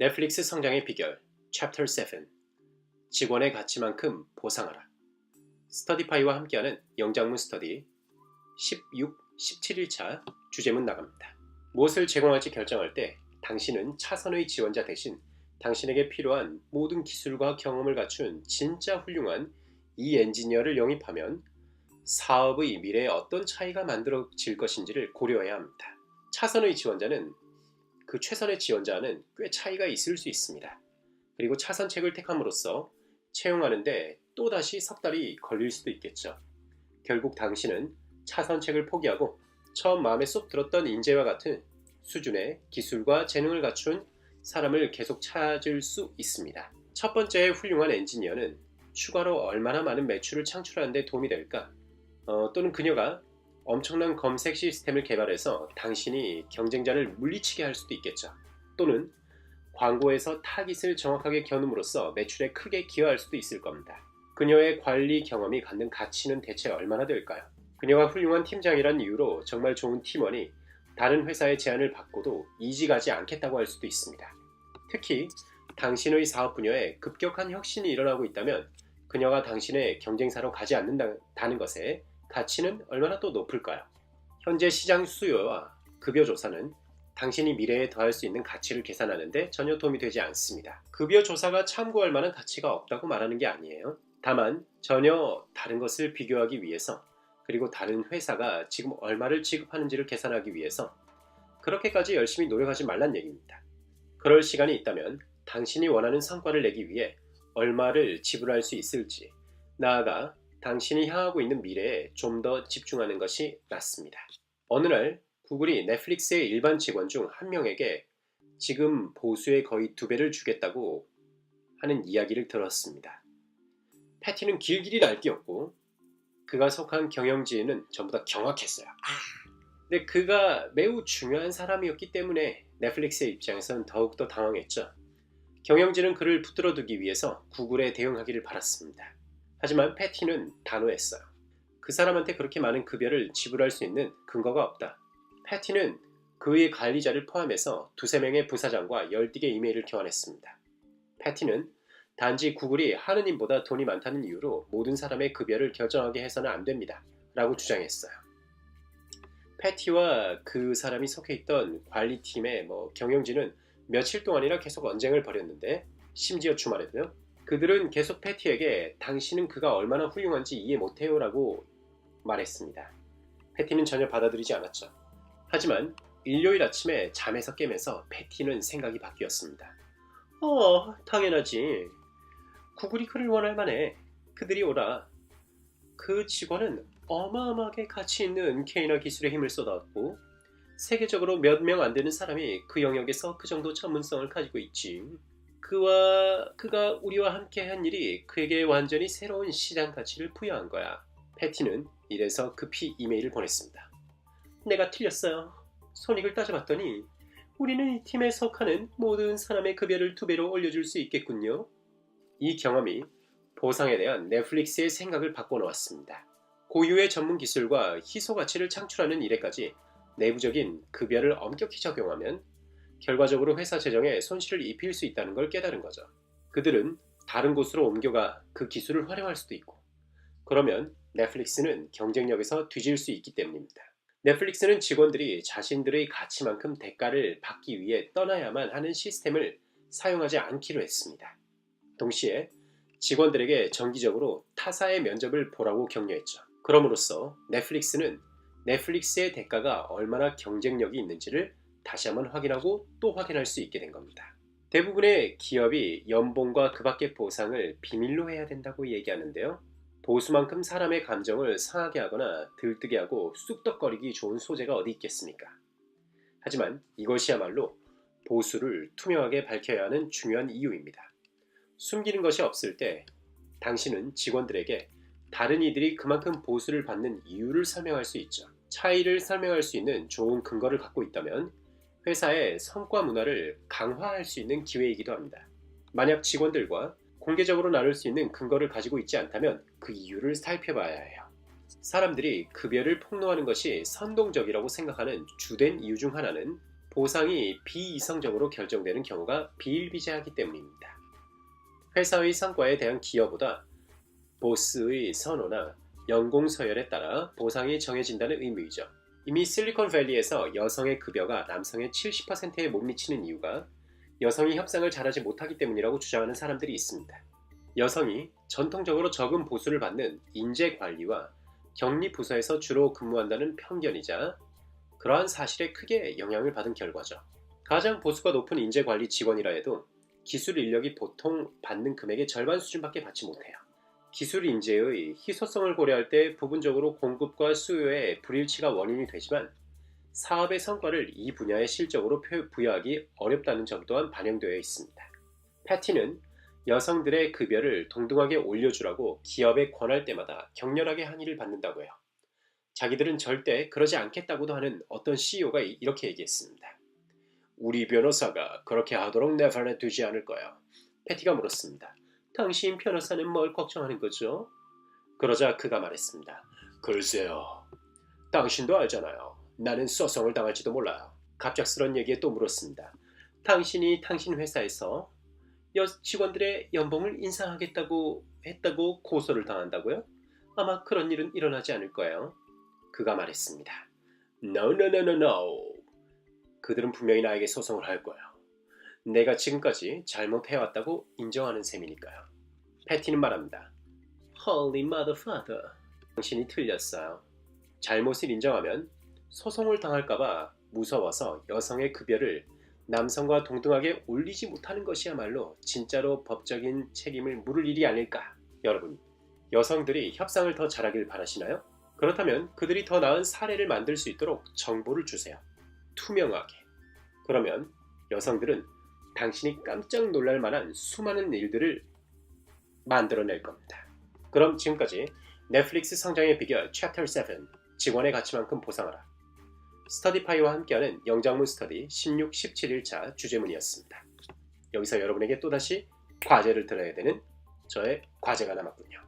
넷플릭스 성장의 비결 챕터 7 직원의 가치만큼 보상하라. 스터디파이와 함께하는 영장문 스터디 16, 17일차 주제문 나갑니다. 무엇을 제공할지 결정할 때 당신은 차선의 지원자 대신 당신에게 필요한 모든 기술과 경험을 갖춘 진짜 훌륭한 이 엔지니어를 영입하면 사업의 미래에 어떤 차이가 만들어질 것인지를 고려해야 합니다. 차선의 지원자는 그 최선의 지원자는 꽤 차이가 있을 수 있습니다. 그리고 차선책을 택함으로써 채용하는데 또다시 석 달이 걸릴 수도 있겠죠. 결국 당신은 차선책을 포기하고 처음 마음에 쏙 들었던 인재와 같은 수준의 기술과 재능을 갖춘 사람을 계속 찾을 수 있습니다. 첫 번째 훌륭한 엔지니어는 추가로 얼마나 많은 매출을 창출하는 데 도움이 될까? 또는 그녀가 엄청난 검색 시스템을 개발해서 당신이 경쟁자를 물리치게 할 수도 있겠죠. 또는 광고에서 타깃을 정확하게 겨눔으로써 매출에 크게 기여할 수도 있을 겁니다. 그녀의 관리 경험이 갖는 가치는 대체 얼마나 될까요? 그녀가 훌륭한 팀장이란 이유로 정말 좋은 팀원이 다른 회사의 제안을 받고도 이직하지 않겠다고 할 수도 있습니다. 특히 당신의 사업 분야에 급격한 혁신이 일어나고 있다면 그녀가 당신의 경쟁사로 가지 않는다는 것에 가치는 얼마나 또 높을까요? 현재 시장 수요와 급여 조사는 당신이 미래에 더할 수 있는 가치를 계산하는 데 전혀 도움이 되지 않습니다. 급여 조사가 참고할 만한 가치가 없다고 말하는 게 아니에요. 다만 전혀 다른 것을 비교하기 위해서 그리고 다른 회사가 지금 얼마를 지급하는지를 계산하기 위해서 그렇게까지 열심히 노력하지 말란 얘기입니다. 그럴 시간이 있다면 당신이 원하는 성과를 내기 위해 얼마를 지불할 수 있을지, 나아가 당신이 향하고 있는 미래에 좀 더 집중하는 것이 낫습니다. 어느 날 구글이 넷플릭스의 일반 직원 중 한 명에게 지금 보수의 거의 2배를 주겠다고 하는 이야기를 들었습니다. 패티는 길길이 날뛰었고 그가 속한 경영진은 전부 다 경악했어요. 근데 그가 매우 중요한 사람이었기 때문에 넷플릭스의 입장에서는 더욱더 당황했죠. 경영진은 그를 붙들어두기 위해서 구글에 대응하기를 바랐습니다. 하지만 패티는 단호했어요. 그 사람한테 그렇게 많은 급여를 지불할 수 있는 근거가 없다. 패티는 그의 관리자를 포함해서 2~3명의 부사장과 열띠개 이메일을 교환했습니다. 패티는 단지 구글이 하느님보다 돈이 많다는 이유로 모든 사람의 급여를 결정하게 해서는 안 됩니다. 라고 주장했어요. 패티와 그 사람이 속해 있던 관리팀의 경영진은 며칠 동안이나 계속 언쟁을 벌였는데 심지어 주말에도요. 그들은 계속 패티에게 당신은 그가 얼마나 훌륭한지 이해 못해요 라고 말했습니다. 패티는 전혀 받아들이지 않았죠. 하지만 일요일 아침에 잠에서 깨면서 패티는 생각이 바뀌었습니다. 당연하지. 구글이 그를 원할 만해. 그들이 오라. 그 직원은 어마어마하게 가치 있는 K나 기술에 힘을 쏟아왔고 세계적으로 몇 명 안 되는 사람이 그 영역에서 그 정도 전문성을 가지고 있지. 그가 우리와 함께 한 일이 그에게 완전히 새로운 시장 가치를 부여한 거야. 패티는 이래서 급히 이메일을 보냈습니다. 내가 틀렸어요. 손익을 따져봤더니 우리는 이 팀에 속하는 모든 사람의 급여를 2배로 올려줄 수 있겠군요. 이 경험이 보상에 대한 넷플릭스의 생각을 바꿔놓았습니다. 고유의 전문 기술과 희소 가치를 창출하는 일에까지 내부적인 급여를 엄격히 적용하면 결과적으로 회사 재정에 손실을 입힐 수 있다는 걸 깨달은 거죠. 그들은 다른 곳으로 옮겨가 그 기술을 활용할 수도 있고 그러면 넷플릭스는 경쟁력에서 뒤질 수 있기 때문입니다. 넷플릭스는 직원들이 자신들의 가치만큼 대가를 받기 위해 떠나야만 하는 시스템을 사용하지 않기로 했습니다. 동시에 직원들에게 정기적으로 타사의 면접을 보라고 격려했죠. 그럼으로써 넷플릭스는 넷플릭스의 대가가 얼마나 경쟁력이 있는지를 다시 한번 확인하고 또 확인할 수 있게 된 겁니다. 대부분의 기업이 연봉과 그 밖의 보상을 비밀로 해야 된다고 얘기하는데요. 보수만큼 사람의 감정을 상하게 하거나 들뜨게 하고 쑥덕거리기 좋은 소재가 어디 있겠습니까? 하지만 이것이야말로 보수를 투명하게 밝혀야 하는 중요한 이유입니다. 숨기는 것이 없을 때 당신은 직원들에게 다른 이들이 그만큼 보수를 받는 이유를 설명할 수 있죠. 차이를 설명할 수 있는 좋은 근거를 갖고 있다면 회사의 성과 문화를 강화할 수 있는 기회이기도 합니다. 만약 직원들과 공개적으로 나눌 수 있는 근거를 가지고 있지 않다면 그 이유를 살펴봐야 해요. 사람들이 급여를 폭로하는 것이 선동적이라고 생각하는 주된 이유 중 하나는 보상이 비이성적으로 결정되는 경우가 비일비재하기 때문입니다. 회사의 성과에 대한 기여보다 보스의 선호나 연공 서열에 따라 보상이 정해진다는 의미이죠. 이미 실리콘밸리에서 여성의 급여가 남성의 70%에 못 미치는 이유가 여성이 협상을 잘하지 못하기 때문이라고 주장하는 사람들이 있습니다. 여성이 전통적으로 적은 보수를 받는 인재관리와 격리부서에서 주로 근무한다는 편견이자 그러한 사실에 크게 영향을 받은 결과죠. 가장 보수가 높은 인재관리 직원이라 해도 기술 인력이 보통 받는 금액의 절반 수준밖에 받지 못해요. 기술 인재의 희소성을 고려할 때 부분적으로 공급과 수요의 불일치가 원인이 되지만 사업의 성과를 이 분야의 실적으로 부여하기 어렵다는 점 또한 반영되어 있습니다. 패티는 여성들의 급여를 동등하게 올려주라고 기업에 권할 때마다 격렬하게 항의를 받는다고 해요. 자기들은 절대 그러지 않겠다고도 하는 어떤 CEO가 이렇게 얘기했습니다. 우리 변호사가 그렇게 하도록 내버려 두지 않을 거야. 패티가 물었습니다. 당신 변호사는 뭘 걱정하는 거죠? 그러자 그가 말했습니다. 글쎄요. 당신도 알잖아요. 나는 소송을 당할지도 몰라요. 갑작스런 얘기에 또 물었습니다. 당신이 당신 회사에서 직원들의 연봉을 인상하겠다고 했다고 고소를 당한다고요? 아마 그런 일은 일어나지 않을 거예요. 그가 말했습니다. No. 그들은 분명히 나에게 소송을 할 거예요. 내가 지금까지 잘못해왔다고 인정하는 셈이니까요. 패티는 말합니다. Holy Mother Father. 당신이 틀렸어요. 잘못을 인정하면 소송을 당할까봐 무서워서 여성의 급여를 남성과 동등하게 올리지 못하는 것이야말로 진짜로 법적인 책임을 물을 일이 아닐까. 여러분, 여성들이 협상을 더 잘하길 바라시나요? 그렇다면 그들이 더 나은 사례를 만들 수 있도록 정보를 주세요. 투명하게. 그러면 여성들은 당신이 깜짝 놀랄 만한 수많은 일들을 만들어낼 겁니다. 그럼 지금까지 넷플릭스 성장의 비결 챕터 7 직원의 가치만큼 보상하라. 스터디파이와 함께하는 영장문 스터디 16, 17일차 주제문이었습니다. 여기서 여러분에게 또다시 과제를 들어야 되는 저의 과제가 남았군요.